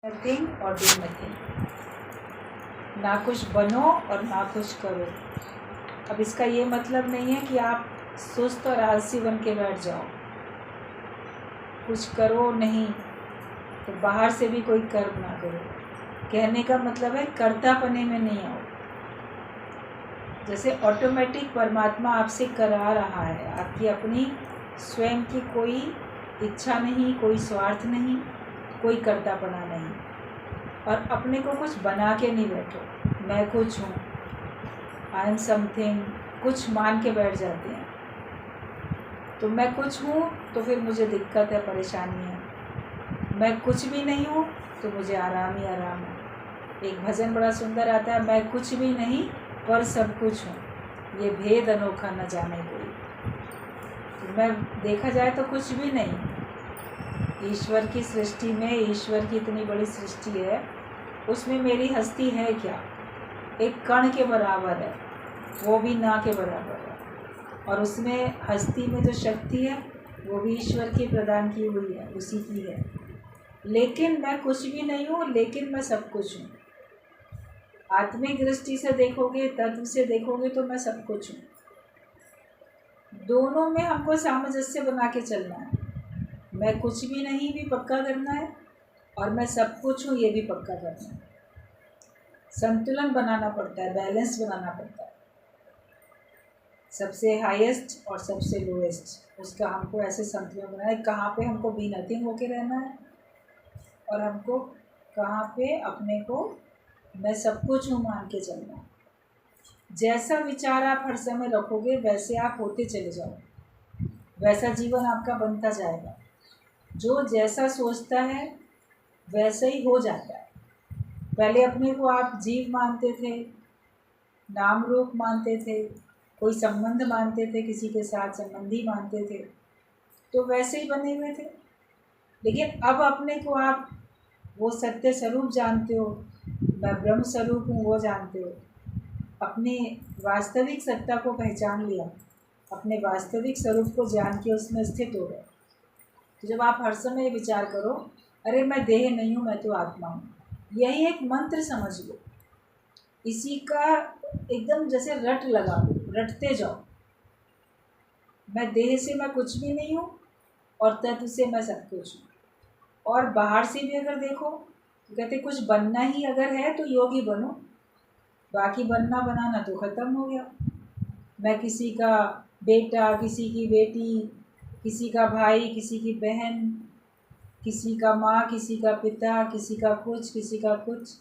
Nothing और do nothing, ना कुछ बनो और ना कुछ करो। अब इसका ये मतलब नहीं है कि आप सुस्त और आलसी बन के बैठ जाओ, कुछ करो नहीं तो बाहर से भी कोई कर्म ना करो। कहने का मतलब है कर्तापने में नहीं आओ। जैसे ऑटोमेटिक परमात्मा आपसे करा रहा है, आपकी अपनी स्वयं की कोई इच्छा नहीं, कोई स्वार्थ नहीं, कोई कर्तापना नहीं। और अपने को कुछ बना के नहीं बैठो, मैं कुछ हूँ, आई एम समथिंग, कुछ मान के बैठ जाते हैं। तो मैं कुछ हूँ तो फिर मुझे दिक्कत है, परेशानी है। मैं कुछ भी नहीं हूँ तो मुझे आराम ही आराम है। एक भजन बड़ा सुंदर आता है, मैं कुछ भी नहीं पर सब कुछ हूँ, ये भेद अनोखा न जाने कोई। तो मैं देखा जाए तो कुछ भी नहीं। ईश्वर की सृष्टि में, ईश्वर की इतनी बड़ी सृष्टि है, उसमें मेरी हस्ती है क्या? एक कण के बराबर है, वो भी ना के बराबर है। और उसमें हस्ती में जो शक्ति है वो भी ईश्वर की प्रदान की हुई है, उसी की है। लेकिन मैं कुछ भी नहीं हूँ, लेकिन मैं सब कुछ हूँ। आत्मिक दृष्टि से देखोगे, तत्व से देखोगे तो मैं सब कुछ हूँ। दोनों में हमको सामंजस्य बना के चलना है। मैं कुछ भी नहीं भी पक्का करना है और मैं सब कुछ हूँ ये भी पक्का करना है। संतुलन बनाना पड़ता है, बैलेंस बनाना पड़ता है। सबसे हाईएस्ट और सबसे लोएस्ट, उसका हमको ऐसे संतुलन बनाना है। कहाँ पे हमको बी नथिंग होके रहना है और हमको कहाँ पे अपने को मैं सब कुछ हूँ मान के चलना है। जैसा विचार आप हर समय रखोगे वैसे आप होते चले जाओ, वैसा जीवन आपका बनता जाएगा। जो जैसा सोचता है वैसे ही हो जाता है। पहले अपने को आप जीव मानते थे, नाम रूप मानते थे, कोई संबंध मानते थे, किसी के साथ संबंधी मानते थे, तो वैसे ही बने हुए थे। लेकिन अब अपने को आप वो सत्य स्वरूप जानते हो, मैं ब्रह्म स्वरूप हूँ वो जानते हो। अपनी वास्तविक सत्ता को पहचान लिया, अपने वास्तविक स्वरूप को जान के उसमें स्थित हो गए। तो जब आप हर समय विचार करो, अरे मैं देह नहीं हूँ, मैं तो आत्मा हूँ, यही एक मंत्र समझ लो। इसी का एकदम जैसे रट लगा लो, रटते जाओ। मैं देह से मैं कुछ भी नहीं हूँ और तत्व से मैं सब कुछ हूँ। और बाहर से भी अगर देखो तो कहते कुछ बनना ही अगर है तो योगी बनो, बाकी बनना बनाना तो ख़त्म हो गया। मैं किसी का बेटा, किसी की बेटी, किसी का भाई, किसी की बहन, किसी का माँ, किसी का पिता, किसी का कुछ, किसी का कुछ,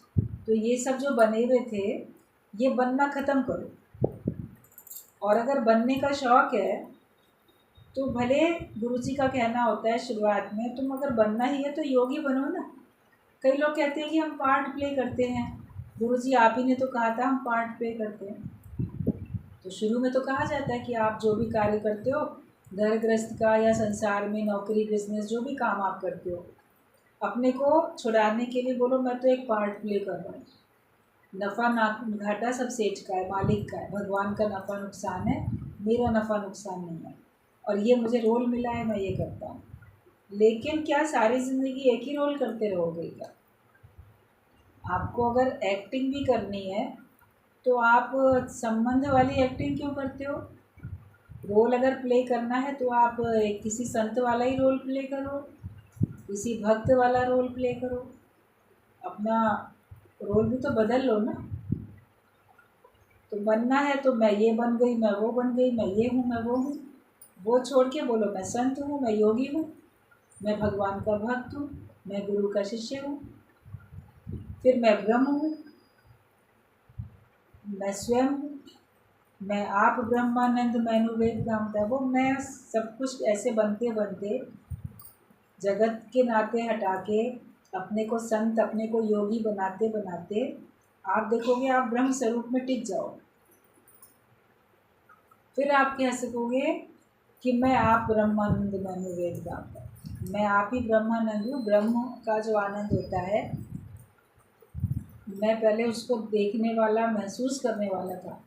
तो ये सब जो बने हुए थे ये बनना ख़त्म करो। और अगर बनने का शौक़ है तो भले गुरुजी का कहना होता है शुरुआत में, तुम अगर बनना ही है तो योगी बनो ना। कई लोग कहते हैं कि हम पार्ट प्ले करते हैं, गुरुजी आप ही ने तो कहा था हम पार्ट प्ले करते हैं। तो शुरू में तो कहा जाता है कि आप जो भी कार्य करते हो, घर गृहस्थ का या संसार में नौकरी, बिजनेस, जो भी काम आप करते हो, अपने को छुड़ाने के लिए बोलो मैं तो एक पार्ट प्ले कर रहा हूँ। नफ़ा ना घाटा सब सेठ का है, मालिक का है, भगवान का नफ़ा नुकसान है, मेरा नफ़ा नुकसान नहीं है। और ये मुझे रोल मिला है, मैं ये करता हूँ। लेकिन क्या सारी ज़िंदगी एक ही रोल करते रहोगे क्या? आपको अगर एक्टिंग भी करनी है तो आप संबंध वाली एक्टिंग क्यों करते हो? रोल अगर प्ले करना है तो आप किसी संत वाला ही रोल प्ले करो, किसी भक्त वाला रोल प्ले करो। अपना रोल भी तो बदल लो ना। तो बनना है तो मैं ये बन गई, मैं वो बन गई, मैं ये हूँ, मैं वो हूँ। वो छोड़ के बोलो मैं संत हूँ, मैं योगी हूँ, मैं भगवान का भक्त हूँ, मैं गुरु का शिष्य हूँ, फिर मैं ब्रह्म हूँ, मैं स्वयं हूँ, मैं आप ब्रह्मानंद मैनु वेद गामता। वो मैं सब कुछ ऐसे बनते बनते, जगत के नाते हटा के, अपने को संत, अपने को योगी बनाते बनाते आप देखोगे आप ब्रह्म स्वरूप में टिक जाओ। फिर आप कह सकोगे कि मैं आप ब्रह्मानंद मैनु वेद गामता, मैं आप ही ब्रह्मानंद हूँ। ब्रह्म का जो आनंद होता है, मैं पहले उसको देखने वाला, महसूस करने वाला था।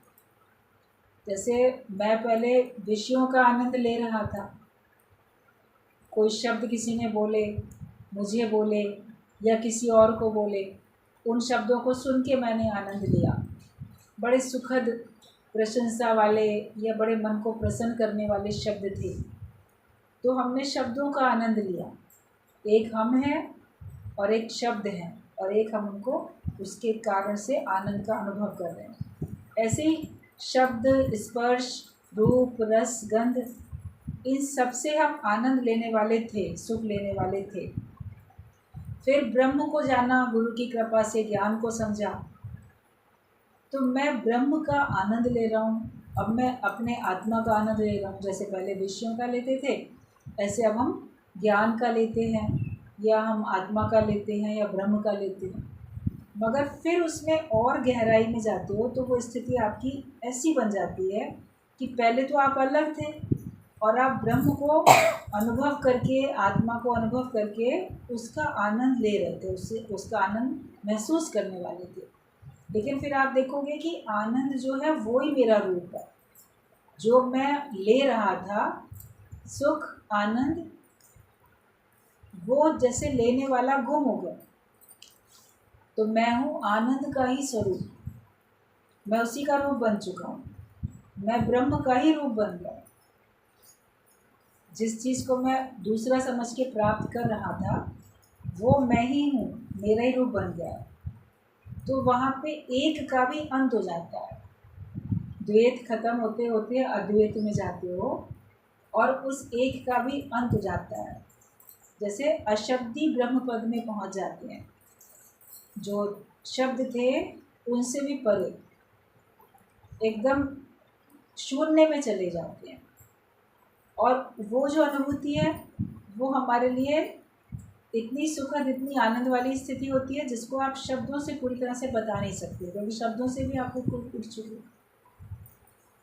जैसे मैं पहले विषयों का आनंद ले रहा था, कोई शब्द किसी ने बोले, मुझे बोले, या किसी और को बोले, उन शब्दों को सुन के मैंने आनंद लिया। बड़े सुखद, प्रशंसा वाले या बड़े मन को प्रसन्न करने वाले शब्द थे, तो हमने शब्दों का आनंद लिया। एक हम हैं और एक शब्द हैं, और एक हम उनको उसके कारण से आनंद का अनुभव कर रहे हैं। ऐसे ही शब्द, स्पर्श, रूप, रस, गंध, इन सब से हम आनंद लेने वाले थे, सुख लेने वाले थे। फिर ब्रह्म को जाना, गुरु की कृपा से ज्ञान को समझा, तो मैं ब्रह्म का आनंद ले रहा हूँ। अब मैं अपने आत्मा का आनंद ले रहा हूँ। जैसे पहले विषयों का लेते थे, ऐसे अब हम ज्ञान का लेते हैं, या हम आत्मा का लेते हैं, या ब्रह्म का लेते हैं। मगर फिर उसमें और गहराई में जाते हो तो वो स्थिति आपकी ऐसी बन जाती है कि पहले तो आप अलग थे और आप ब्रह्म को अनुभव करके, आत्मा को अनुभव करके उसका आनंद ले रहे थे, उससे उसका आनंद महसूस करने वाले थे। लेकिन फिर आप देखोगे कि आनंद जो है वो ही मेरा रूप है। जो मैं ले रहा था सुख, आनंद, वो जैसे लेने वाला गुम हो गया। तो मैं हूँ आनंद का ही स्वरूप, मैं उसी का रूप बन चुका हूँ। मैं ब्रह्म का ही रूप बन गया। जिस चीज़ को मैं दूसरा समझ के प्राप्त कर रहा था वो मैं ही हूँ, मेरा ही रूप बन गया। तो वहाँ पे एक का भी अंत हो जाता है। द्वैत खत्म होते होते अद्वैत में जाते हो और उस एक का भी अंत हो जाता है। जैसे अशब्दी ब्रह्म पद में पहुँच जाते हैं। जो शब्द थे उनसे भी परे, एकदम शून्य में चले जाते हैं। और वो जो अनुभूति है वो हमारे लिए इतनी सुखद, इतनी आनंद वाली स्थिति होती है जिसको आप शब्दों से पूरी तरह से बता नहीं सकते, क्योंकि शब्दों से भी आपको कुछ चुके।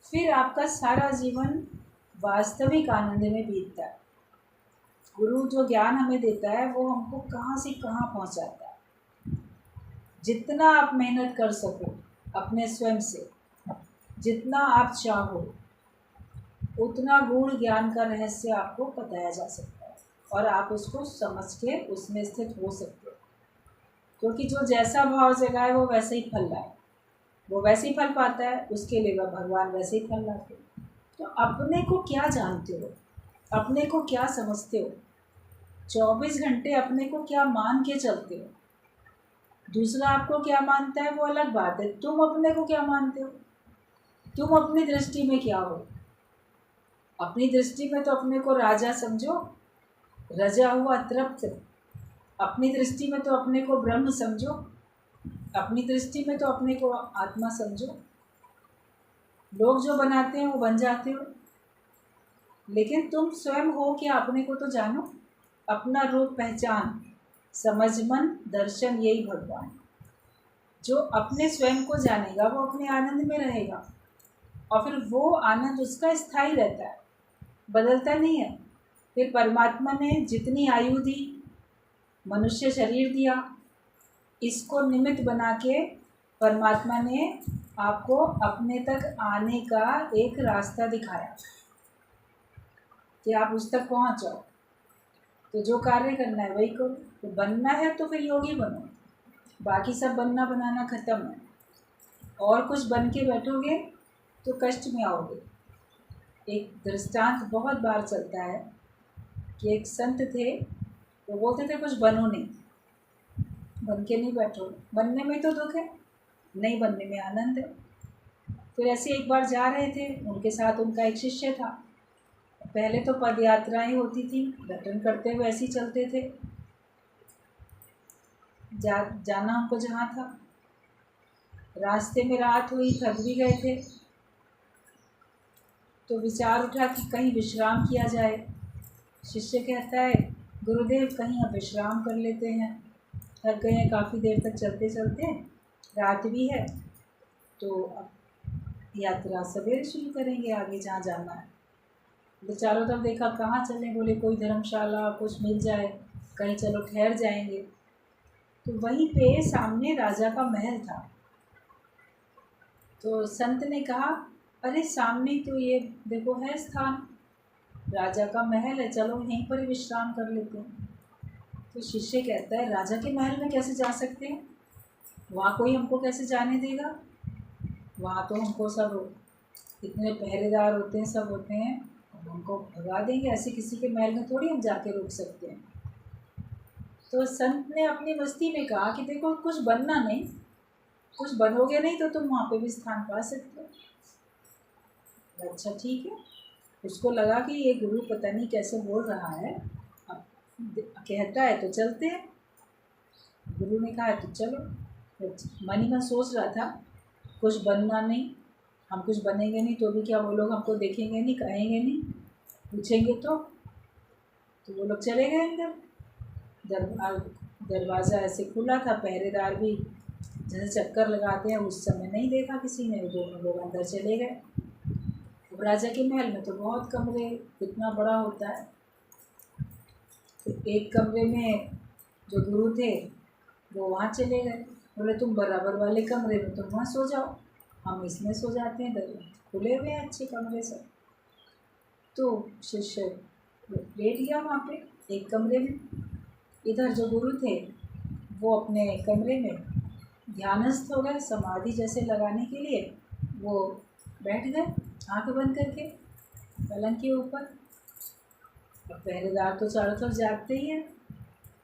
फिर आपका सारा जीवन वास्तविक आनंद में बीतता है। गुरु जो ज्ञान हमें देता है वो हमको कहाँ से कहाँ पहुँचाता है। जितना आप मेहनत कर सको अपने स्वयं से, जितना आप चाहो, उतना गूढ़ ज्ञान का रहस्य आपको बताया जा सकता है और आप उसको समझ के उसमें स्थित हो सकते हो। क्योंकि जो जैसा भाव जगाए वो वैसे ही फल लाए, वो वैसे ही फल पाता है, उसके लिए वह भगवान वैसे ही फल लाते। तो अपने को क्या जानते हो, अपने को क्या समझते हो, 24 घंटे अपने को क्या मान के चलते हो। दूसरा आपको क्या मानता है वो अलग बात है, तुम अपने को क्या मानते हो, तुम अपनी दृष्टि में क्या हो। अपनी दृष्टि में तो अपने को राजा समझो, रजा हुआ तृप्त। अपनी दृष्टि में तो अपने को ब्रह्म समझो, अपनी दृष्टि में तो अपने को आत्मा समझो। लोग जो बनाते हैं वो बन जाते हो, लेकिन तुम स्वयं हो क्या, अपने को तो जानो। अपना रूप पहचान, समझ, मन, दर्शन, यही भगवान। जो अपने स्वयं को जानेगा वो अपने आनंद में रहेगा, और फिर वो आनंद उसका स्थायी रहता है, बदलता नहीं है। फिर परमात्मा ने जितनी आयु दी, मनुष्य शरीर दिया, इसको निमित्त बना के परमात्मा ने आपको अपने तक आने का एक रास्ता दिखाया कि आप उस तक पहुँच जाओ। तो जो कार्य करना है वही करो। तो बनना है तो फिर योगी बनो, बाकी सब बनना बनाना ख़त्म है। और कुछ बन के बैठोगे तो कष्ट में आओगे। एक दृष्टांत बहुत बार चलता है कि एक संत थे, वो बोलते थे कुछ बनो नहीं, बन के नहीं बैठो। बनने में तो दुख है, नहीं बनने में आनंद है। फिर ऐसे एक बार जा रहे थे, उनके साथ उनका एक शिष्य था। पहले तो पद यात्राएँ होती थी, दर्शन करते हुए ऐसे ही चलते थे। जाना हमको जहाँ था, रास्ते में रात हुई, थक भी गए थे, तो विचार उठा कि कहीं विश्राम किया जाए। शिष्य कहता है, गुरुदेव कहीं अब विश्राम कर लेते हैं, थक गए हैं काफ़ी देर तक चलते चलते, रात भी है, तो अब यात्रा सवेरे शुरू करेंगे, आगे जहाँ जाना है। तो चारों तरफ देखा, कहाँ चलें, बोले कोई धर्मशाला कुछ मिल जाए, कहीं चलो ठहर जाएंगे। तो वहीं पे सामने राजा का महल था। तो संत ने कहा, अरे सामने तो ये देखो है स्थान, राजा का महल है, चलो यहीं पर ही विश्राम कर लेते हैं। तो शिष्य कहता है राजा के महल में कैसे जा सकते हैं, वहाँ कोई हमको कैसे जाने देगा, वहाँ तो हमको सब इतने पहरेदार होते हैं, सब होते हैं, अब हमको भगा देंगे, ऐसे किसी के महल में थोड़ी हम जाके रुक सकते हैं। तो संत ने अपनी मस्ती में कहा कि देखो कुछ बनना नहीं, कुछ बनोगे नहीं तो तुम वहाँ पे भी स्थान पा सकते हो। अच्छा ठीक है, उसको लगा कि ये गुरु पता नहीं कैसे बोल रहा है, अब कहता है तो चलते हैं। गुरु ने कहा तो चलो। मन ही मन सोच रहा था कुछ बनना नहीं, हम कुछ बनेंगे नहीं तो भी क्या वो लोग हमको देखेंगे नहीं, कहेंगे नहीं, पूछेंगे तो वो लोग चले गए अंदर। दरवाज़ा ऐसे खुला था, पहरेदार भी जैसे चक्कर लगाते हैं उस समय नहीं देखा किसी ने, दोनों लोग अंदर चले गए। अब राजा के महल में तो बहुत कमरे, इतना बड़ा होता है, तो एक कमरे में जो गुरु थे वो वहाँ चले गए, बोले तुम बराबर वाले कमरे में तुम वहाँ सो जाओ, हम इसमें सो जाते हैं, खुले हुए हैं अच्छे कमरे सब। तो शिष्य लेट गया वहाँ पे एक कमरे में। इधर जो गुरु थे वो अपने कमरे में ध्यानस्थ हो गए, समाधि जैसे लगाने के लिए वो बैठ गए आँख बंद करके पलंग के ऊपर। अब पहरेदार तो चारों तरफ जागते ही हैं,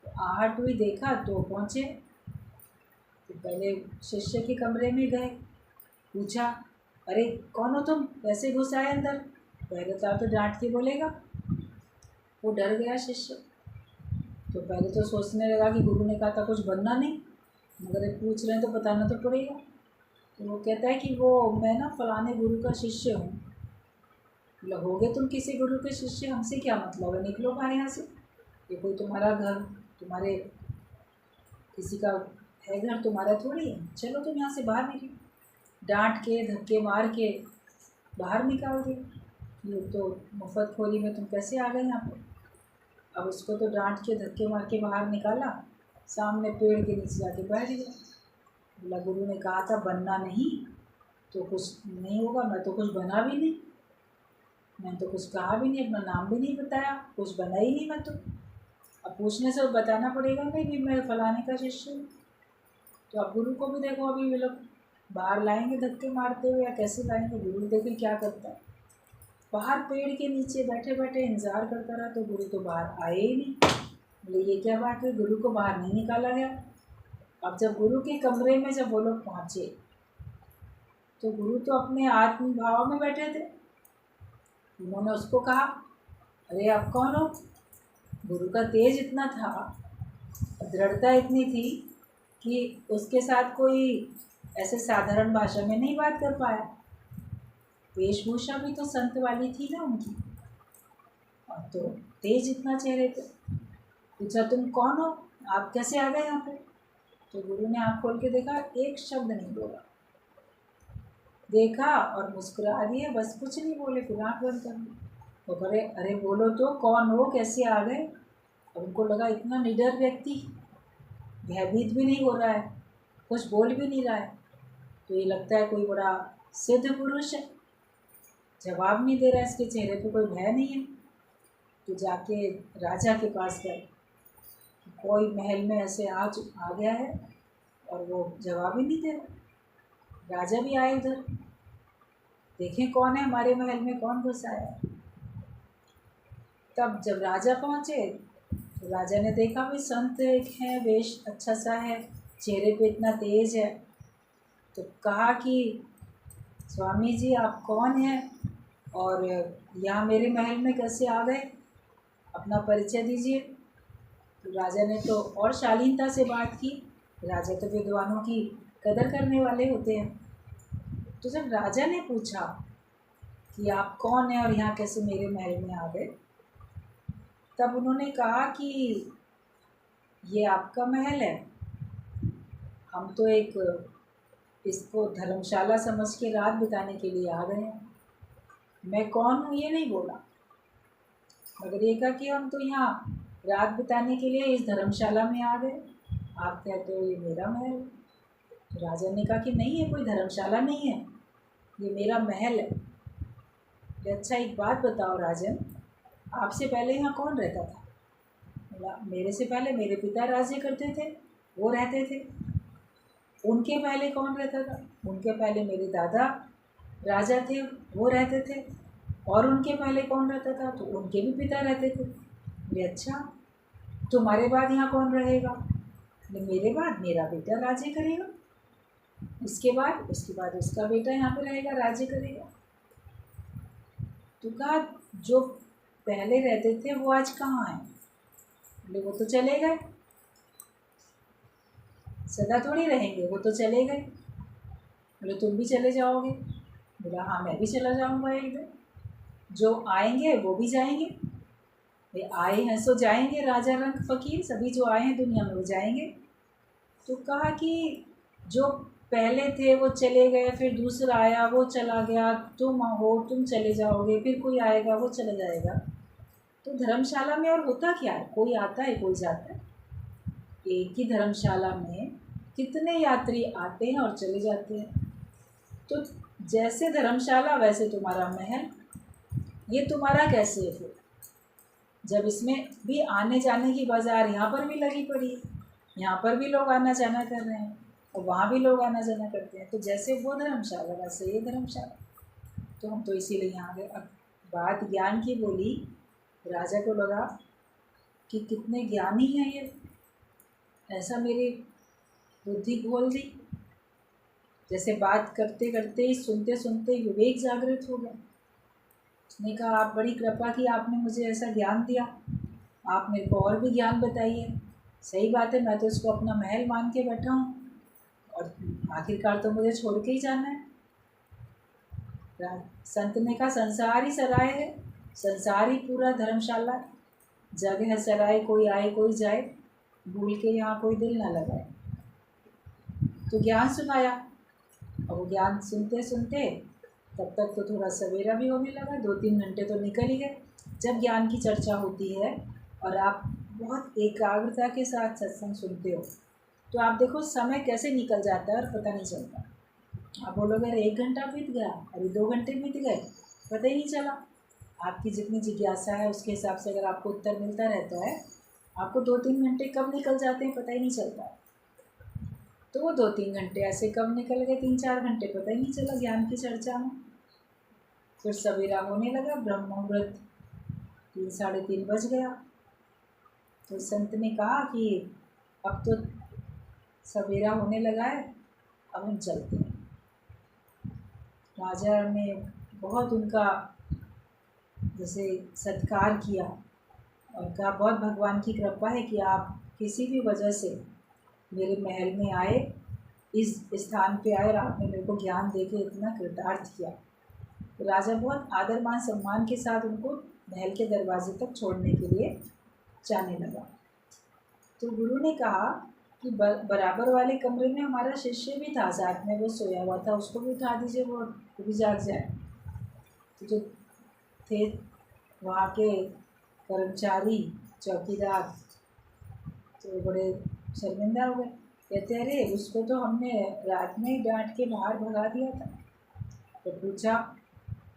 तो आहट हुई, देखा तो पहुँचे। तो पहले शिष्य के कमरे में गए, पूछा अरे कौन हो तुम, कैसे घुस आए अंदर। पहरेदार तो डांट के बोलेगा, वो डर गया शिष्य। तो पहले तो सोचने लगा कि गुरु ने कहा था कुछ बनना नहीं, मगर ये पूछ रहे हैं तो बताना तो पड़ेगा। तो वो कहता है कि वो मैं ना फलाने गुरु का शिष्य हूँ। मतलब होगे तुम किसी गुरु के शिष्य, हमसे क्या मतलब है, निकलो बाहर यहाँ से, ये कोई तुम्हारा घर, तुम्हारे किसी का है घर, तुम्हारा थोड़ी है, चलो तुम यहाँ से बाहर निकलो। डांट के धक्के मार के बाहर निकाल दिए, ये तो मुफ्तखोरी में तुम कैसे आ गए यहाँ पर। अब उसको तो डांट के धक्के मार के बाहर निकाला, सामने पेड़ के नीचे जाके बैठ गया। बोला गुरु ने कहा था बनना नहीं, तो कुछ नहीं होगा, मैं तो कुछ बना भी नहीं, मैंने तो कुछ कहा भी नहीं, अपना नाम भी नहीं बताया, कुछ बना ही नहीं मैं तो। अब पूछने से बताना पड़ेगा नहीं कि मैं फलाने का शिष्य हूँ। तो अब गुरु को भी देखो, अभी वे लोग बाहर लाएंगे धक्के मारते हुए या कैसे लाएंगे, गुरु देखिए क्या करता है। बाहर पेड़ के नीचे बैठे बैठे इंतज़ार करता रहा, तो गुरु तो बाहर आए ही नहीं। बोले ये क्या बात है, गुरु को बाहर नहीं निकाला गया। अब जब गुरु के कमरे में जब वो लोग पहुँचे तो गुरु तो अपने आत्म भाव में बैठे थे। उन्होंने उसको कहा अरे आप कौन हो। गुरु का तेज इतना था, दृढ़ता इतनी थी कि उसके साथ कोई ऐसे साधारण भाषा में नहीं बात कर पाया। वेशभूषा भी तो संत वाली थी ना उनकी, और तो तेज इतना चेहरे पे। पूछा तुम कौन हो, आप कैसे आ गए यहाँ पे। तो गुरु ने आँख खोल के देखा, एक शब्द नहीं बोला, देखा और मुस्कुरा दिए, बस कुछ नहीं बोले, फिर आँख बंद कर दी। तो बोले अरे बोलो तो कौन हो, कैसे आ गए। अब उनको लगा इतना निडर व्यक्ति, भयभीत भी नहीं हो रहा है, कुछ बोल भी नहीं रहा है, तो ये लगता है कोई बड़ा सिद्ध पुरुष है, जवाब नहीं दे रहा है, इसके चेहरे पे कोई भय नहीं है। तो जाके राजा के पास गए, कोई महल में ऐसे आ गया है और वो जवाब ही नहीं दे रहा। राजा भी आए उधर, देखें कौन है हमारे महल में, कौन घुस आया। तब जब राजा पहुँचे तो राजा ने देखा भाई संत एक है, वेश अच्छा सा है, चेहरे पे इतना तेज है। तो कहा कि स्वामी जी आप कौन हैं और यहाँ मेरे महल में कैसे आ गए, अपना परिचय दीजिए। तो राजा ने तो और शालीनता से बात की, राजा तो विद्वानों की कदर करने वाले होते हैं। तो जब राजा ने पूछा कि आप कौन हैं और यहाँ कैसे मेरे महल में आ गए, तब उन्होंने कहा कि ये आपका महल है, हम तो एक इसको धर्मशाला समझ के रात बिताने के लिए आ गए हैं। मैं कौन हूँ ये नहीं बोला, मगर ये कहा कि हम तो यहाँ रात बिताने के लिए इस धर्मशाला में आ गए, आप कहते हो ये मेरा महल है। तो राजा ने कहा कि नहीं ये कोई धर्मशाला नहीं है, ये मेरा महल है। अच्छा एक बात बताओ राजन, आपसे पहले यहाँ कौन रहता था। बोला मेरे से पहले मेरे पिता राज्य करते थे, वो रहते थे। उनके पहले कौन रहता था? उनके पहले मेरे दादा राजा थे, वो रहते थे। और उनके पहले कौन रहता था? तो उनके भी पिता रहते थे। बोले अच्छा, तुम्हारे बाद यहाँ कौन रहेगा? बोले मेरे बाद मेरा बेटा राज्य करेगा, उसके बाद उसका बेटा यहाँ पे रहेगा, राज्य करेगा। तो कहा जो पहले रहते थे वो आज कहाँ हैं? बोले वो तो चले गए, सदा थोड़ी रहेंगे, वो तो चले गए। बोले तुम भी चले जाओगे? बोला हाँ मैं भी चला जाऊँगा एक दिन। जो आएंगे वो भी जाएंगे, ये आए हैं सो जाएंगे, राजा रंग फ़कीर सभी जो आए हैं दुनिया में वो जाएंगे। तो कहा कि जो पहले थे वो चले गए, फिर दूसरा आया वो चला गया, तुम हो तुम चले जाओगे, फिर कोई आएगा वो चला जाएगा। तो धर्मशाला में और होता क्या है? कोई आता है कोई जाता है। एक ही धर्मशाला में कितने यात्री आते हैं और चले जाते हैं। तो जैसे धर्मशाला वैसे तुम्हारा महल, ये तुम्हारा कैसे है फिर? जब इसमें भी आने जाने की बाज़ार यहाँ पर भी लगी पड़ी है, यहाँ पर भी लोग आना जाना कर रहे हैं और वहाँ भी लोग आना जाना करते हैं। तो जैसे वो धर्मशाला वैसे ये धर्मशाला। तो हम तो इसीलिए यहाँ गए। अब बात ज्ञान की बोली, राजा को लगा कि कितने ज्ञानी हैं ये, ऐसा मेरी बुद्धि खोल दी। जैसे बात करते करते ही सुनते सुनते विवेक जागृत हो गया। उसने कहा आप बड़ी कृपा की, आपने मुझे ऐसा ज्ञान दिया, आप मेरे को और भी ज्ञान बताइए। सही बात है, मैं तो इसको अपना महल मान के बैठा हूँ और आखिरकार तो मुझे छोड़ के ही जाना है। संत ने कहा संसार ही सराय है, संसार ही पूरा धर्मशाला है, जग है सराय, कोई आए कोई जाए, भूल के यहाँ कोई दिल ना लगाए। तो ज्ञान सुनाया और वो ज्ञान सुनते सुनते तब तक तो थोड़ा सवेरा भी होने लगा, 2-3 घंटे तो निकल ही गए। जब ज्ञान की चर्चा होती है और आप बहुत एकाग्रता के साथ सत्संग सुनते हो तो आप देखो समय कैसे निकल जाता है और पता नहीं चलता। आप बोलोगे अरे 1 घंटा बीत गया, अरे 2 घंटे बीत गए, पता ही नहीं चला। आपकी जितनी जिज्ञासा है उसके हिसाब से अगर आपको उत्तर मिलता रहता है, आपको 2-3 घंटे कब निकल जाते हैं पता ही नहीं चलता। तो वो 2-3 घंटे ऐसे कब निकल गए, 3-4 घंटे पता ही नहीं चला ज्ञान की चर्चा में। फिर सवेरा होने लगा, ब्रह्म मुहूर्त 3-3:30 बज गया। तो संत ने कहा कि अब तो सवेरा होने लगा है, अब हम चलते हैं। राजा ने बहुत उनका जैसे सत्कार किया और कहा बहुत भगवान की कृपा है कि आप किसी भी वजह से मेरे महल में आए, इस स्थान पे आए और आपने मेरे को ज्ञान दे के इतना कृतार्थ किया। तो राजा बहुत आदर मान सम्मान के साथ उनको महल के दरवाजे तक छोड़ने के लिए जाने लगा। तो गुरु ने कहा कि बराबर वाले कमरे में हमारा शिष्य भी था, साथ में वो सोया हुआ था, उसको भी उठा दीजिए, वो भी जाग जाए। तो जो थे वहाँ के कर्मचारी चौकीदार तो बड़े शर्मिंदा हो गए, कहते अरे उसको तो हमने रात में ही डांट के बाहर भगा दिया था। तो पूछा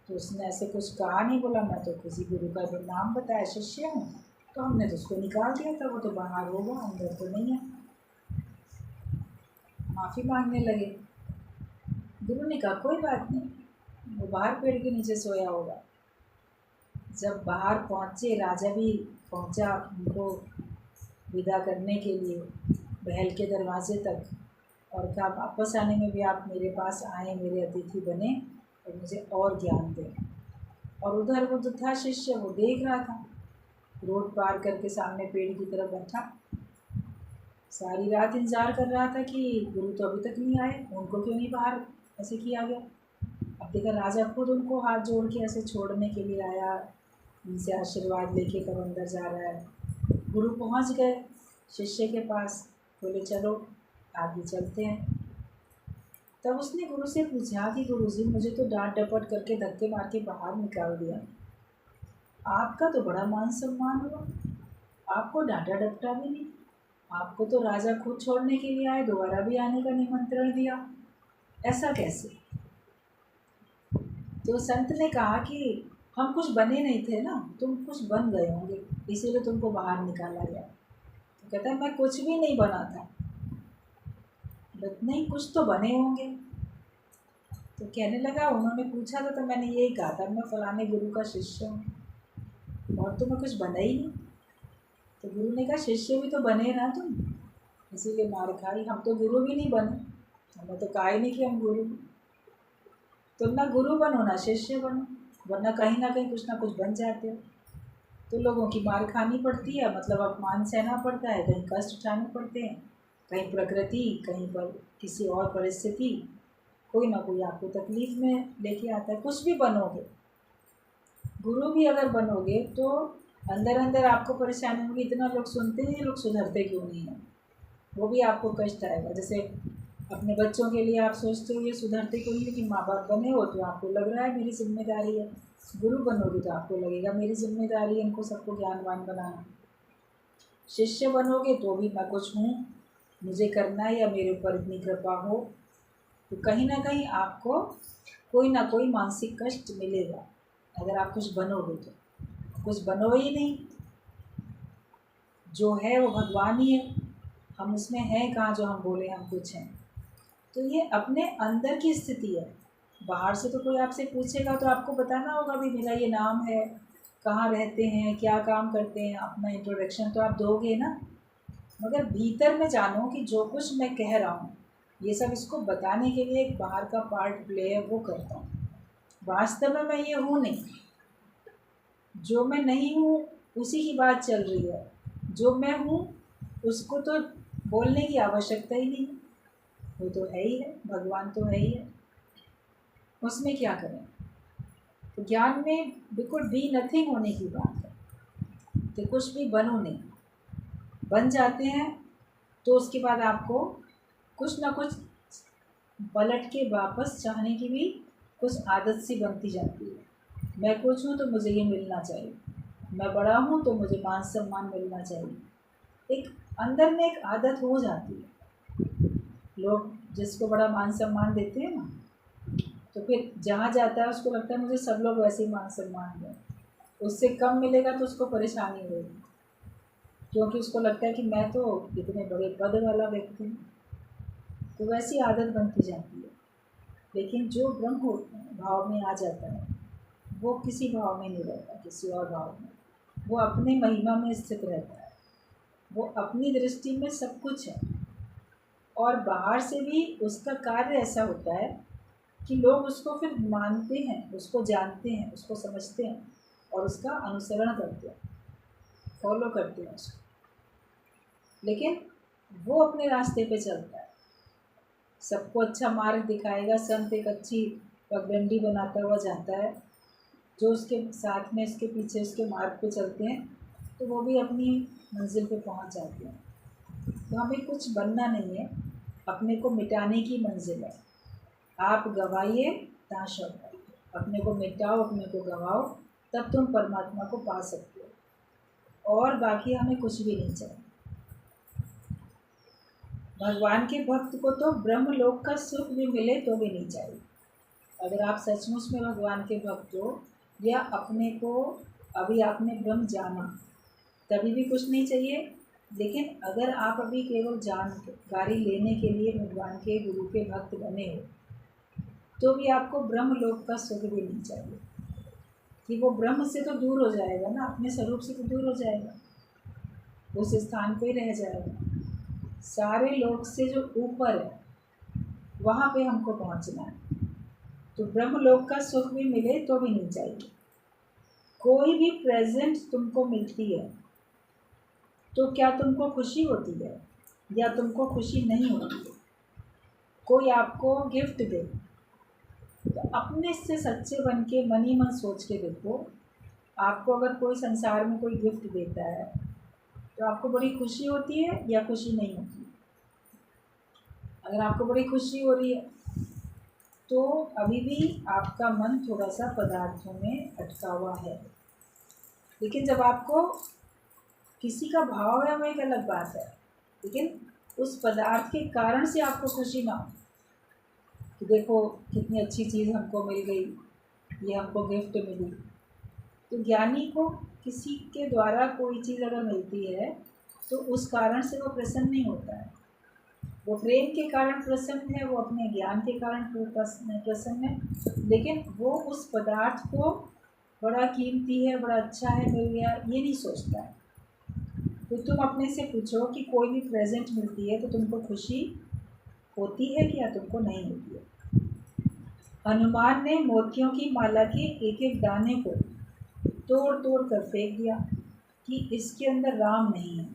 तो उसने ऐसे कुछ कहा नहीं, बोला मैं तो किसी गुरु का जो नाम बताया शिष्य हूँ, तो हमने तो उसको निकाल दिया था, वो तो बाहर होगा, अंदर तो नहीं है। माफ़ी मांगने लगे। गुरु ने कहा कोई बात नहीं, वो बाहर पेड़ के नीचे सोया होगा। जब बाहर पहुँचे, राजा भी पहुँचा उनको विदा करने के लिए महल के दरवाजे तक, और कहा वापस आने में भी आप मेरे पास आए, मेरे अतिथि बने और मुझे और ज्ञान दें। और उधर वो जो था शिष्य वो देख रहा था, रोड पार करके सामने पेड़ की तरफ बैठा, सारी रात इंतज़ार कर रहा था कि गुरु तो अभी तक नहीं आए, उनको क्यों नहीं बाहर ऐसे किया गया। अब देखा राजा खुद उनको हाथ जोड़ के ऐसे छोड़ने के लिए आया, उनसे आशीर्वाद लेके कब अंदर जा रहा है। गुरु पहुंच गए शिष्य के पास, बोले चलो आगे चलते हैं। तब उसने गुरु से पूछा कि गुरुजी मुझे तो डांट डपट करके धक्के मार के बाहर निकाल दिया, आपका तो बड़ा मान सम्मान हुआ, आपको डांटा डपटा भी नहीं, आपको तो राजा खुद छोड़ने के लिए आए, दोबारा भी आने का निमंत्रण दिया, ऐसा कैसे? तो संत ने कहा कि हम कुछ बने नहीं थे ना, तुम कुछ बन गए होंगे, इसीलिए तुमको बाहर निकाला गया। तो कहता है मैं कुछ भी नहीं बना था, बट नहीं कुछ तो बने होंगे। तो कहने लगा, उन्होंने पूछा था तो मैंने यही कहा था मैं फलाने गुरु का शिष्य हूँ, और तो मैं कुछ बना ही नहीं। तो गुरु ने कहा शिष्य भी तो बने ना तुम, इसीलिए मार खाई। हम तो गुरु भी नहीं बने, हमें तो कहा ही नहीं कि हम गुरु। तुम ना गुरु बनो ना शिष्य बनो, वरना कहीं ना कुछ बन जाते हो। तो लोगों की मार खानी पड़ती है, मतलब अपमान सहना पड़ता है, कहीं कष्ट उठाने पड़ते हैं, कहीं प्रकृति, कहीं पर किसी और परिस्थिति, कोई ना कोई आपको तकलीफ में लेके आता है। कुछ भी बनोगे, गुरु भी अगर बनोगे तो अंदर अंदर आपको परेशानी होगी, इतना लोग सुनते हैं, लोग सुधरते क्यों नहीं हैं, वो भी आपको कष्ट आएगा। जैसे अपने बच्चों के लिए आप सोचते हो ये सुधरते क्यों नहीं, लेकिन माँ बाप बने हो तो आपको लग रहा है मेरी जिम्मेदारी है। गुरु बनोगे तो आपको लगेगा मेरी जिम्मेदारी है इनको सबको ज्ञानवान बनाना। शिष्य बनोगे तो भी मैं कुछ हूँ, मुझे करना है या मेरे ऊपर इतनी कृपा हो, तो कहीं ना कहीं आपको कोई ना कोई मानसिक कष्ट मिलेगा अगर आप कुछ बनोगे तो। कुछ बनो ही नहीं, जो है वो भगवान ही है, हम उसमें हैं कहाँ जो हम बोले हम कुछ हैं। तो ये अपने अंदर की स्थिति है। बाहर से तो कोई आपसे पूछेगा तो आपको बताना होगा भी मेरा ये नाम है, कहाँ रहते हैं, क्या काम करते हैं, अपना इंट्रोडक्शन तो आप दोगे ना। मगर भीतर में जानो कि जो कुछ मैं कह रहा हूँ ये सब इसको बताने के लिए एक बाहर का पार्ट प्ले है, वो करता हूँ। वास्तव में मैं ये हूँ नहीं, जो मैं नहीं हूँ उसी की बात चल रही है। जो मैं हूँ उसको तो बोलने की आवश्यकता ही नहीं, वो तो है ही है, भगवान तो है ही है, उसमें क्या करें। तो ज्ञान में बिल्कुल बी नथिंग होने की बात है कि कुछ भी बनो नहीं, बन जाते हैं तो उसके बाद आपको कुछ ना कुछ पलट के वापस चाहने की भी कुछ आदत सी बनती जाती है। मैं कुछ हूँ तो मुझे ये मिलना चाहिए, मैं बड़ा हूँ तो मुझे मान सम्मान मिलना चाहिए। एक अंदर में एक आदत हो जाती है। लोग जिसको बड़ा मान सम्मान देते हैं ना, तो फिर जहाँ जाता है उसको लगता है मुझे सब लोग वैसे ही मान सम्मान दें, उससे कम मिलेगा तो उसको परेशानी होगी, क्योंकि उसको लगता है कि मैं तो इतने बड़े पद वाला व्यक्ति हूँ। तो वैसी आदत बनती जाती है। लेकिन जो ब्रह्म भाव में आ जाता है वो किसी भाव में नहीं रहता, किसी और भाव में, वो अपने महिमा में स्थित रहता है, वो अपनी दृष्टि में सब कुछ है। और बाहर से भी उसका कार्य ऐसा होता है कि लोग उसको फिर मानते हैं, उसको जानते हैं, उसको समझते हैं और उसका अनुसरण करते हैं, फॉलो करते हैं उसको। लेकिन वो अपने रास्ते पे चलता है, सबको अच्छा मार्ग दिखाएगा। संत एक अच्छी पगडंडी बनाता हुआ जाता है, जो उसके साथ में उसके पीछे उसके मार्ग पे चलते हैं तो वो भी अपनी मंजिल पे पहुंच जाते हैं। तो हमें कुछ बनना नहीं है, अपने को मिटाने की मंजिल है। आप गवाइए ताशा, अपने को मिटाओ, अपने को गवाओ, तब तुम परमात्मा को पा सकते हो। और बाकी हमें कुछ भी नहीं चाहिए। भगवान के भक्त को तो ब्रह्मलोक का सुख भी मिले तो भी नहीं चाहिए। अगर आप सचमुच में भगवान के भक्त हो या अपने को अभी आपने ब्रह्म जाना, तभी भी कुछ नहीं चाहिए। लेकिन अगर आप अभी केवल जानकारी लेने के लिए भगवान के गुरु के भक्त बने हो तो भी आपको ब्रह्मलोक का सुख भी नहीं चाहिए, कि वो ब्रह्म से तो दूर हो जाएगा ना, अपने स्वरूप से तो दूर हो जाएगा, उस स्थान पे रह जाएगा। सारे लोक से जो ऊपर है वहाँ पे हमको पहुँचना है। तो ब्रह्मलोक का सुख भी मिले तो भी नहीं चाहिए। कोई भी प्रेजेंट तुमको मिलती है तो क्या तुमको खुशी होती है या तुमको खुशी नहीं होती है? कोई आपको गिफ्ट दे तो अपने से सच्चे बन के मन ही मन सोच के देखो, आपको अगर कोई संसार में कोई गिफ्ट देता है तो आपको बड़ी खुशी होती है या खुशी नहीं होती? अगर आपको बड़ी खुशी हो रही है तो अभी भी आपका मन थोड़ा सा पदार्थों में अटका हुआ है। लेकिन जब आपको किसी का भाव है वो एक अलग बात है, लेकिन उस पदार्थ के कारण से आपको खुशी ना हो कि देखो कितनी अच्छी चीज़ हमको मिल गई, ये हमको गिफ्ट मिली, तो ज्ञानी को किसी के द्वारा कोई चीज़ अगर मिलती है तो उस कारण से वो प्रसन्न नहीं होता है। वो प्रेम के कारण प्रसन्न है, वो अपने ज्ञान के कारण प्रसन्न है, लेकिन वो उस पदार्थ को बड़ा कीमती है, बड़ा अच्छा है, मिल गया, ये नहीं सोचता है। तो तुम अपने से पूछो कि कोई भी प्रेजेंट मिलती है तो तुमको खुशी होती है कि या तुमको नहीं होती है। हनुमान ने मोतियों की माला के एक एक दाने को तोड़ तोड़ कर फेंक दिया कि इसके अंदर राम नहीं है,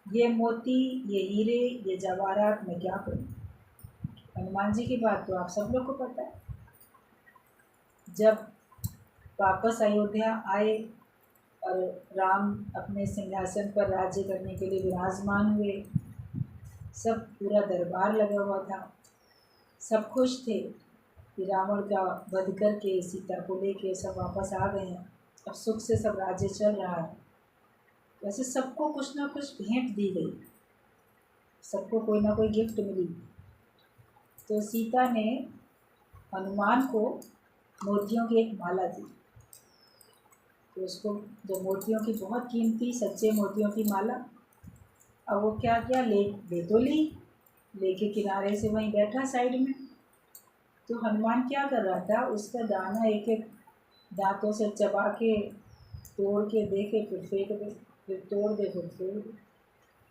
ये मोती, ये हीरे, ये जवाहरात मैं क्या करूं। हनुमान जी की बात तो आप सब लोग को पता है। जब वापस अयोध्या आए और राम अपने सिंहासन पर राज्य करने के लिए विराजमान हुए, सब पूरा दरबार लगा हुआ था, सब खुश थे कि रावण का वध करके सीता को लेके सब वापस आ गए हैं, अब सुख से सब राज्य चल रहा है। वैसे सबको कुछ ना कुछ भेंट दी गई, सबको कोई ना कोई गिफ्ट मिली। तो सीता ने हनुमान को मोतियों की एक माला दी। तो उसको जो मोतियों की बहुत कीमती सच्चे मोतियों की माला, अब वो क्या किया, ले तो ली, लेके किनारे से वहीं बैठा साइड में। तो हनुमान क्या कर रहा था, उसका दाना एक एक दांतों से चबा के तोड़ के देखे, फिर फेंक दे, फिर तोड़ दे, फिर फेंक दे।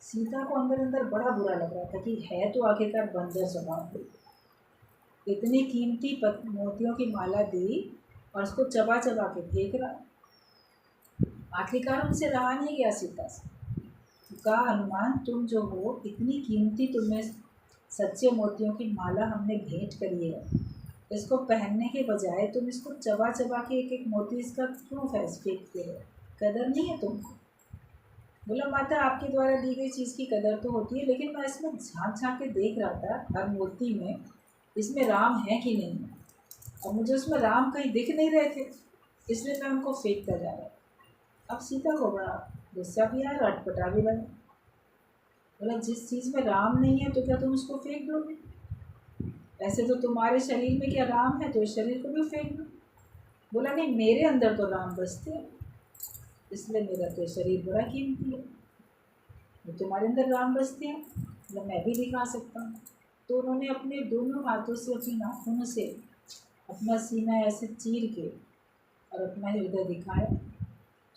सीता को अंदर अंदर बड़ा बुरा लग रहा था कि है तो आखिरकार बंजर स्वभाव की, इतनी कीमती मोतियों की माला दी और उसको चबा चबा के फेंक रहा। आखिरकार उनसे रहा नहीं गया सीता से। तो कहा, हनुमान तुम जो हो, इतनी कीमती तुम्हें सच्चे मोतियों की माला हमने भेंट करी है, इसको पहनने के बजाय तुम इसको चबा चबा के एक एक मोती इसका क्यों फेंकते हो, कदर नहीं है तुमको। बोला, माता आपके द्वारा दी गई चीज़ की कदर तो होती है, लेकिन मैं इसमें झाँक झाँक के देख रहा था हर मोती में, इसमें राम है कि नहीं है, और मुझे उसमें राम कहीं दिख नहीं रहे थे, इसलिए मैं उनको फेंकता जा रहा। अब सीता को बड़ा गुस्सा भी आया, अटपटा भी लगा। बोला, जिस चीज़ में राम नहीं है तो क्या तुम उसको फेंक दोगे? ऐसे तो तुम्हारे शरीर में क्या राम है, तो इस शरीर को भी फेंक दो। बोला, नहीं, मेरे अंदर तो राम बसते हैं, इसलिए मेरा तो शरीर बड़ा कीमती है। तो तुम्हारे अंदर राम बसते हैं, मतलब मैं भी दिखा सकता हूँ। तो उन्होंने अपने दोनों हाथों से, अपनी नाखूनों से अपना सीना ऐसे चीर के और अपना हृदय दिखाया।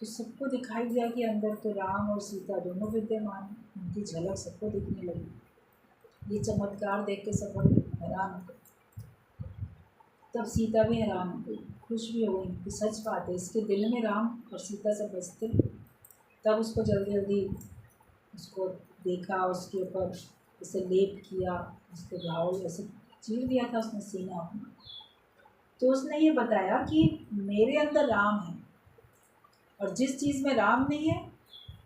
तो सबको दिखाई दिया कि अंदर तो राम और सीता दोनों विद्यमान हैं, उनकी झलक सबको दिखने लगी। ये चमत्कार देख के सब बड़े हैरान हो गए। तब सीता भी हैरान हो गई, खुश भी हो गई कि सच बात है, इसके दिल में राम और सीता सब बसते। तब उसको जल्दी जल्दी उसको देखा, उसके ऊपर उसे लेप किया, उसके घाव ऐसे चीर दिया था उसने सीना अपना। तो उसने ये बताया कि मेरे अंदर राम है, और जिस चीज़ में राम नहीं है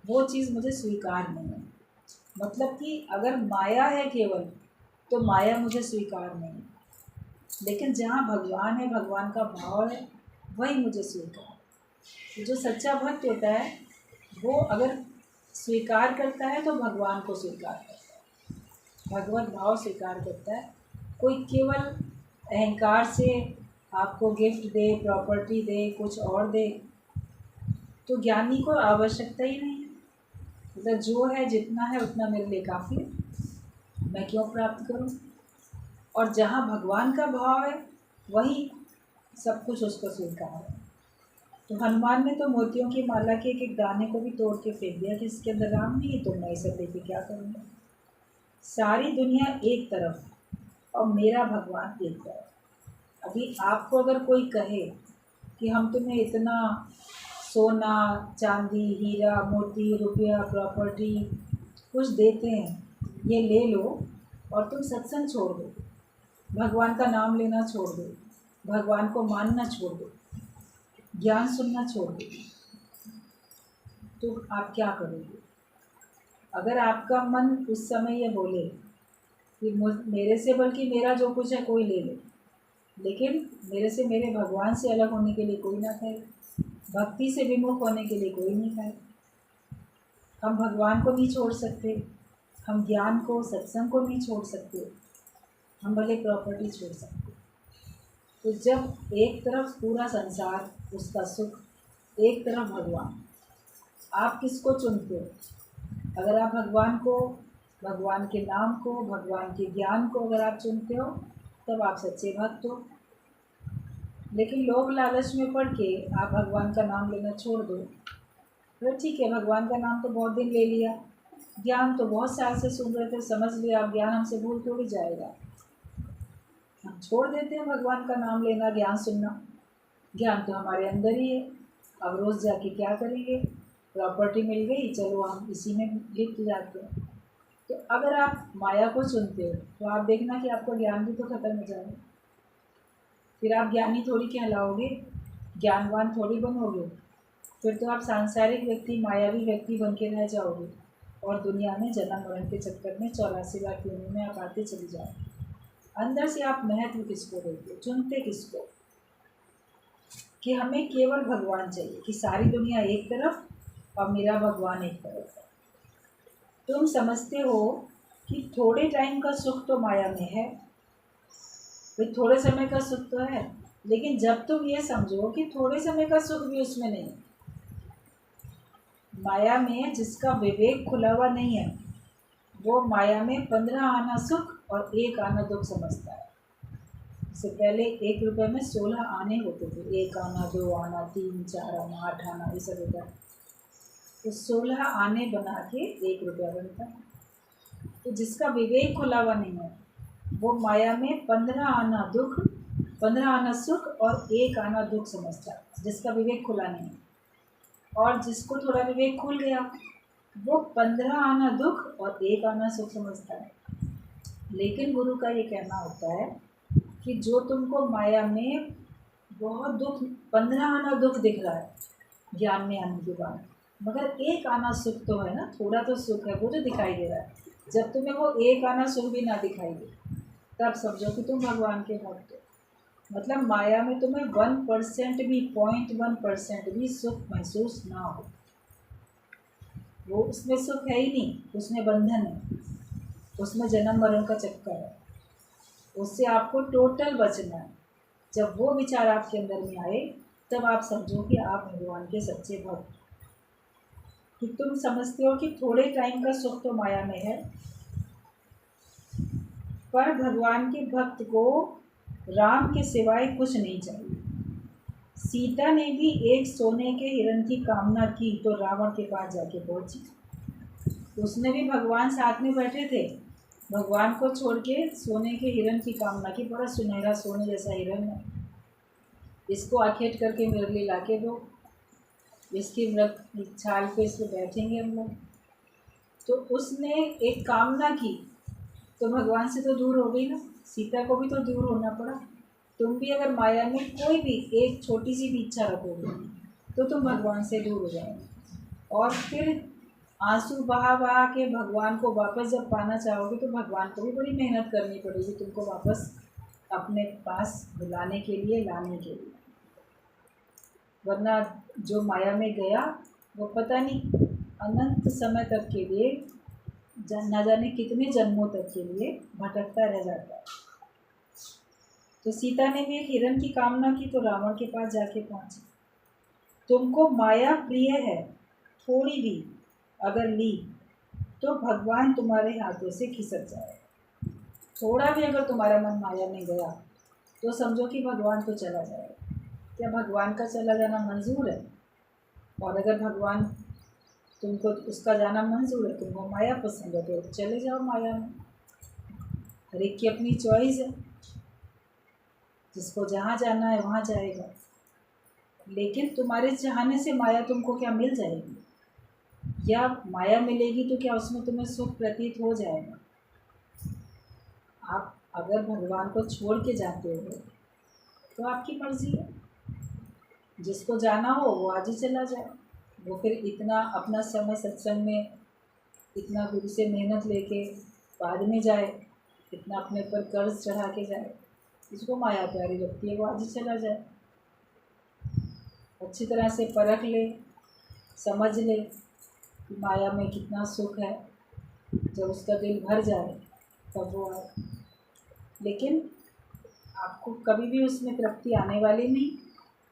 वो चीज़ मुझे स्वीकार नहीं है। मतलब कि अगर माया है केवल, तो माया मुझे स्वीकार नहीं है, लेकिन जहाँ भगवान है, भगवान का भाव है, वही मुझे स्वीकार है। तो जो सच्चा भक्त होता है वो अगर स्वीकार करता है तो भगवान को स्वीकार करता है, भगवत भाव स्वीकार करता है। कोई केवल अहंकार से आपको गिफ्ट दे, प्रॉपर्टी दे, कुछ और दे, तो ज्ञानी को आवश्यकता ही नहीं है। मतलब जो है, जितना है उतना मेरे लिए काफ़ी है, मैं क्यों प्राप्त करूं। और जहाँ भगवान का भाव है वही सब कुछ उसको स्वीकार है। तो हनुमान ने तो मोतियों की माला के एक एक दाने को भी तोड़ के फेंक दिया कि इसके अंदर राम नहीं है, तो मैं इसे लेके क्या करूँगा। सारी दुनिया एक तरफ और मेरा भगवान एक तरफ। अभी आपको अगर कोई कहे कि हम तुम्हें इतना सोना, चांदी, हीरा, मोती, रुपया, प्रॉपर्टी कुछ देते हैं, ये ले लो, और तुम सत्संग छोड़ दो, भगवान का नाम लेना छोड़ दो, भगवान को मानना छोड़ दो, ज्ञान सुनना छोड़ दो, तो आप क्या करोगे? अगर आपका मन उस समय ये बोले कि मेरे से, बल्कि मेरा जो कुछ है कोई ले ले, लेकिन मेरे से, मेरे भगवान से अलग होने के लिए कोई ना खाए, भक्ति से विमुख होने के लिए कोई नहीं खाए। हम भगवान को नहीं छोड़ सकते, हम ज्ञान को, सत्संग को नहीं छोड़ सकते, हम भले प्रॉपर्टी छोड़ सकते। तो जब एक तरफ पूरा संसार, उसका सुख एक तरफ भगवान। आप किसको चुनते हो? अगर आप भगवान को, भगवान के नाम को, भगवान के ज्ञान को अगर आप चुनते हो तब आप सच्चे भक्त हो। लेकिन लोग लालच में पड़ के आप भगवान का नाम लेना छोड़ दो, तो ठीक है, भगवान का नाम तो बहुत दिन ले लिया, ज्ञान तो बहुत साल से सुन रहे थे, समझ लिया, आप ज्ञान हमसे भूल थोड़ी जाएगा। हम छोड़ देते हैं भगवान का नाम लेना, ज्ञान सुनना। ज्ञान तो हमारे अंदर ही है। अब रोज़ जाके क्या करेंगे? प्रॉपर्टी मिल गई, चलो हम इसी में लिप्त जाते हैं। तो अगर आप माया को चुनते हो तो आप देखना कि आपका ज्ञान भी तो खत्म हो जाएगा। फिर आप ज्ञानी थोड़ी कहलाओगे, ज्ञानवान थोड़ी बनोगे। फिर तो आप सांसारिक व्यक्ति, मायावी व्यक्ति बन के रह जाओगे और दुनिया में जन्म मरण के चक्कर में 84 लाख योनियों में आप आते चले जाओगे। अंदर से आप महत्व किसको देते हो, चुनते किसको? कि हमें केवल भगवान चाहिए, कि सारी दुनिया एक तरफ और मेरा भगवान एक तरफ है। तुम समझते हो कि थोड़े टाइम का सुख तो माया में है, भाई थोड़े समय का सुख तो है, लेकिन जब तुम ये समझो कि थोड़े समय का सुख भी उसमें नहीं, माया में जिसका विवेक खुला हुआ नहीं है वो माया में 15 आना सुख और 1 आना दुख समझता है। इससे पहले 1 रुपये में 16 आने होते थे, 1 आना, 2 आना, 3, 4 आना, 8 आना, ये सब होता है। तो 16 आने बना के 1 रुपया बनता है। तो जिसका विवेक खुला हुआ नहीं है वो माया में 15 आना दुख, 15 आना सुख और 1 आना दुख समझता है, जिसका विवेक खुला नहीं है। और जिसको थोड़ा विवेक खुल गया वो 15 आना दुख और 1 आना सुख समझता है। लेकिन गुरु का ये कहना होता है कि जो तुमको माया में बहुत दुख, 15 आना दुख दिख रहा है ज्ञान में आने के बाद, मगर 1 आना सुख तो है ना, थोड़ा तो सुख है, वो जो दिखाई दे रहा है। जब तुम्हें वो 1 आना सुख भी ना दिखाई दे तब समझो कि तुम भगवान के भक्त हो। मतलब माया में तुम्हें 1% भी, 0.1% भी सुख महसूस ना हो, वो उसमें सुख है ही नहीं, उसमें बंधन है, उसमें जन्म मरण का चक्कर है, उससे आपको टोटल बचना है। जब वो विचार आपके अंदर में आए तब आप समझो कि आप भगवान के सच्चे भक्त। कि तुम समझते हो कि थोड़े टाइम का सुख तो माया में है, पर भगवान के भक्त को राम के सिवाय कुछ नहीं चाहिए। सीता ने भी एक सोने के हिरण की कामना की तो रावण के पास जाके पहुंची। उसने भी भगवान साथ में बैठे थे, भगवान को छोड़ के सोने के हिरण की कामना की, बड़ा सुनहरा सोने जैसा हिरण है, इसको आखेट करके मेरे लिए ला के दो, इसकी मृग छाल पे इस पर बैठेंगे हम लोग। तो उसने एक कामना की तो भगवान से तो दूर हो गई ना, सीता को भी तो दूर होना पड़ा। तुम भी अगर माया में कोई भी एक छोटी सी भी इच्छा रखोगे तो तुम भगवान से दूर हो जाओगे, और फिर आंसू बहा बहा के भगवान को वापस जब पाना चाहोगे तो भगवान को भी बड़ी मेहनत करनी पड़ेगी तुमको वापस अपने पास बुलाने के लिए, लाने के लिए। वरना जो माया में गया वो पता नहीं अनंत समय तक के लिए, ना जाने कितने जन्मों तक के लिए भटकता रह जाता है। तो सीता ने भी एक हिरण की कामना की तो रावण के पास जाके पहुंची। तुमको माया प्रिय है, थोड़ी भी अगर ली तो भगवान तुम्हारे हाथों से खिसक जाए। थोड़ा भी अगर तुम्हारा मन माया में गया तो समझो कि भगवान तो चला जाएगा। क्या भगवान का चला जाना मंजूर है? और अगर भगवान तुमको उसका जाना मंजूर है, तुमको माया पसंद है तो चले जाओ माया में। हर एक की अपनी चॉइस है, जिसको जहाँ जाना है वहाँ जाएगा। लेकिन तुम्हारे चाहने से माया तुमको क्या मिल जाएगी, या माया मिलेगी तो क्या उसमें तुम्हें सुख प्रतीत हो जाएगा? आप अगर भगवान को छोड़ के जाते हो तो आपकी मर्ज़ी है, जिसको जाना हो वो आज ही चला जाए। वो फिर इतना अपना समय सत्संग में, इतना गुरु से मेहनत लेके बाद में जाए, इतना अपने पर कर्ज चढ़ा के जाए, जिसको माया प्यारी लगती है वो आज ही चला जाए। अच्छी तरह से परख ले, समझ ले कि माया में कितना सुख है, जब उसका दिल भर जाए तब वो आए। लेकिन आपको कभी भी उसमें तृप्ति आने वाली नहीं,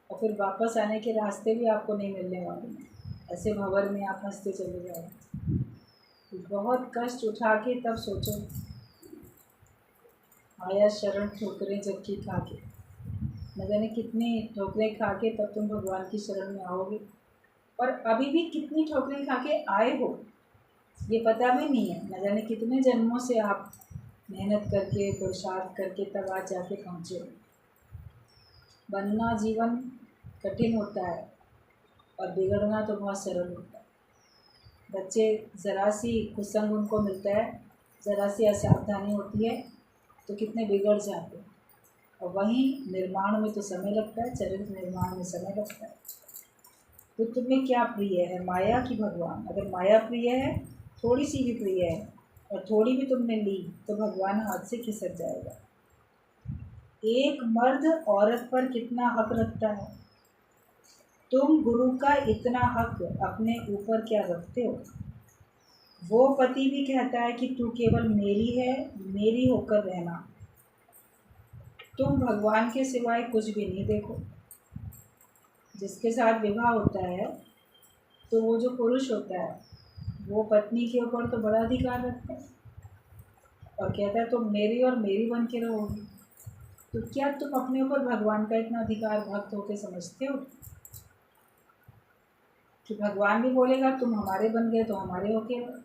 और फिर वापस आने के रास्ते भी आपको नहीं मिलने वाले हैं। ऐसे भंवर में आप हंसते चले जाओ। बहुत कष्ट उठा के तब सोचो, आया शरण ठोकरें जबकि खा के, न जाने कितनी ठोकरें खा के तब तुम भगवान की शरण में आओगे। और अभी भी कितनी ठोकरें खा के आए हो ये पता भी नहीं है। न जाने कितने जन्मों से आप मेहनत करके पुरुषार्थ करके तब आज जाके पहुँचे हो। बनना जीवन कठिन होता है और बिगड़ना तो बहुत सरल होता है। बच्चे ज़रा सी कुसंग उनको मिलता है, ज़रा सी असावधानी होती है तो कितने बिगड़ जाते हैं। और वहीं निर्माण में तो समय लगता है, चरित्र निर्माण में समय लगता है। तो तुम्हें क्या प्रिय है, माया की भगवान? अगर माया प्रिय है, थोड़ी सी भी प्रिय है और थोड़ी भी तुमने ली तो भगवान हाथ से खिसक जाएगा। एक मर्द औरत पर कितना हक रखता है, तुम गुरु का इतना हक अपने ऊपर क्या रखते हो? वो पति भी कहता है कि तू केवल मेरी है, मेरी होकर रहना। तुम भगवान के सिवाय कुछ भी नहीं देखो। जिसके साथ विवाह होता है तो वो जो पुरुष होता है वो पत्नी के ऊपर तो बड़ा अधिकार रखता है और कहता है तुम मेरी और मेरी बन के रहोगी। तो क्या तुम अपने ऊपर भगवान का इतना अधिकार भक्त होकर समझते हो कि भगवान भी बोलेगा तुम हमारे बन गए तो हमारे होके रहो?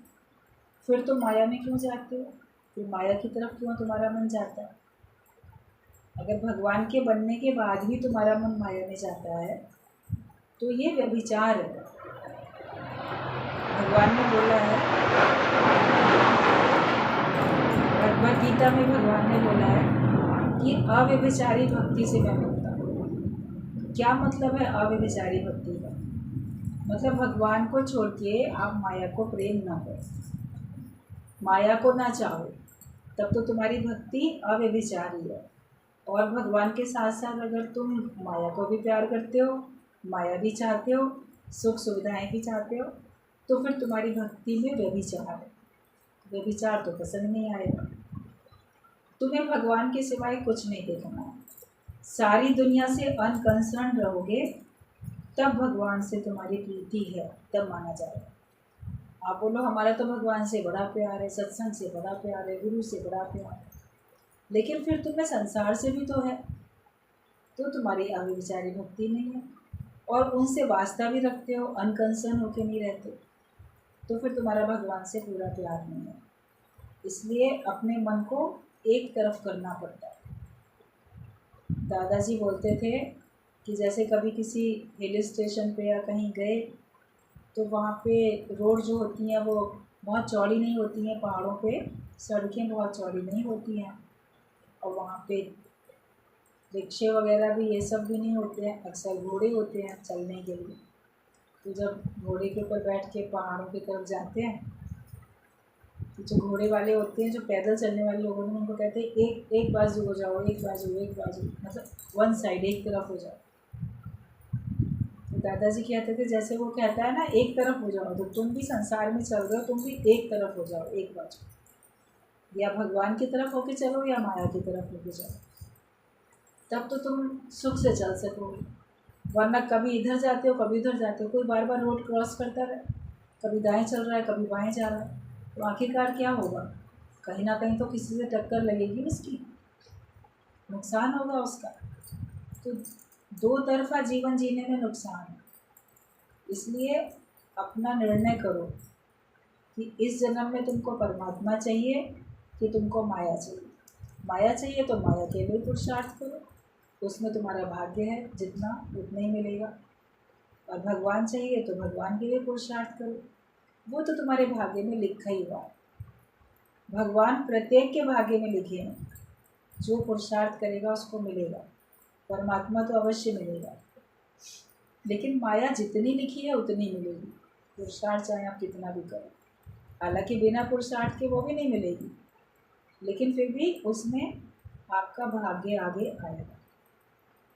फिर तुम माया में क्यों जाते हो? फिर माया की तरफ क्यों तुम्हारा मन जाता है? अगर भगवान के बनने के बाद भी तुम्हारा मन माया में जाता है तो ये व्यभिचार है। भगवान ने बोला है, भगवद गीता में भगवान ने बोला है कि अव्यभिचारी भक्ति से मैं मिलता हूँ। क्या मतलब है अव्यभिचारी भक्ति का? मतलब भगवान को छोड़ के आप माया को प्रेम ना करो, माया को ना चाहो, तब तो तुम्हारी भक्ति अव्यभिचारी है। और भगवान के साथ साथ अगर तुम माया को भी प्यार करते हो, माया भी चाहते हो, सुख सुविधाएं भी चाहते हो, तो फिर तुम्हारी भक्ति में व्यभिचार है। व्यभिचार तो पसंद नहीं आएगा। तुम्हें भगवान के सिवाय कुछ नहीं देखना है। सारी दुनिया से अनकंसर्न रहोगे तब भगवान से तुम्हारी प्रीति है, तब माना जाएगा। आप बोलो हमारा तो भगवान से बड़ा प्यार है, सत्संग से बड़ा प्यार है, गुरु से बड़ा प्यार है, लेकिन फिर तुम्हें संसार से भी तो है, तो तुम्हारी अव्यभिचारी भक्ति नहीं है। और उनसे वास्ता भी रखते हो, अनकंसर्न होके नहीं रहते, तो फिर तुम्हारा भगवान से पूरा प्यार नहीं है। इसलिए अपने मन को एक तरफ करना पड़ता है। दादाजी बोलते थे कि जैसे कभी किसी हिल स्टेशन पे या कहीं गए तो वहाँ पे रोड जो होती हैं वो बहुत चौड़ी नहीं होती हैं, पहाड़ों पे सड़कें बहुत चौड़ी नहीं होती हैं और वहाँ पे रिक्शे वगैरह भी ये सब भी नहीं होते हैं, अक्सर घोड़े होते हैं चलने के लिए। तो जब घोड़े के ऊपर बैठ के पहाड़ों की तरफ जाते हैं तो जो घोड़े वाले होते हैं, जो पैदल चलने वाले लोग होते हैं, उनको कहते हैं एक बाजू हो जाओ, एक बाजू, मतलब वन साइड, एक तरफ हो जाओ। तो दादाजी कहते थे जैसे वो कहता है ना एक तरफ हो जाओ, तो तुम भी संसार में चल रहे हो, तुम भी एक तरफ हो जाओ, एक बाजू, या भगवान की तरफ होके चलो या माया की तरफ होके चलो, तब तो तुम सुख से चल सकोगे। वरना कभी इधर जाते हो कभी उधर जाते हो, कोई बार बार रोड क्रॉस करता रहे, कभी दाएं चल रहा है कभी बाएं जा रहा है, तो आखिरकार क्या होगा? कहीं ना कहीं तो किसी से टक्कर लगेगी, उसकी नुकसान होगा उसका। तो दो तरफा जीवन जीने में नुकसान है। इसलिए अपना निर्णय करो कि इस जन्म में तुमको परमात्मा चाहिए कि तुमको माया चाहिए। माया चाहिए तो माया के लिए पुरुषार्थ करो, उसमें तुम्हारा भाग्य है, जितना उतना ही मिलेगा। और भगवान चाहिए तो भगवान के लिए पुरुषार्थ करो, वो तो तुम्हारे भाग्य में लिखा ही हुआ है। भगवान प्रत्येक के भाग्य में लिखे हैं, जो पुरुषार्थ करेगा उसको मिलेगा, परमात्मा तो अवश्य मिलेगा। लेकिन माया जितनी लिखी है उतनी मिलेगी, पुरुषार्थ चाहे आप कितना भी करो। हालांकि बिना पुरुषार्थ के वो भी नहीं मिलेगी, लेकिन फिर भी उसमें आपका भाग्य आगे आएगा।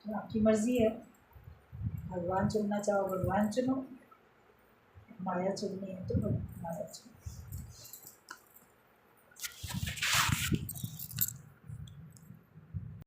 तो आपकी मर्ज़ी है, भगवान चुनना चाहो भगवान चुनो, माया चुननी है तो माया चुनो।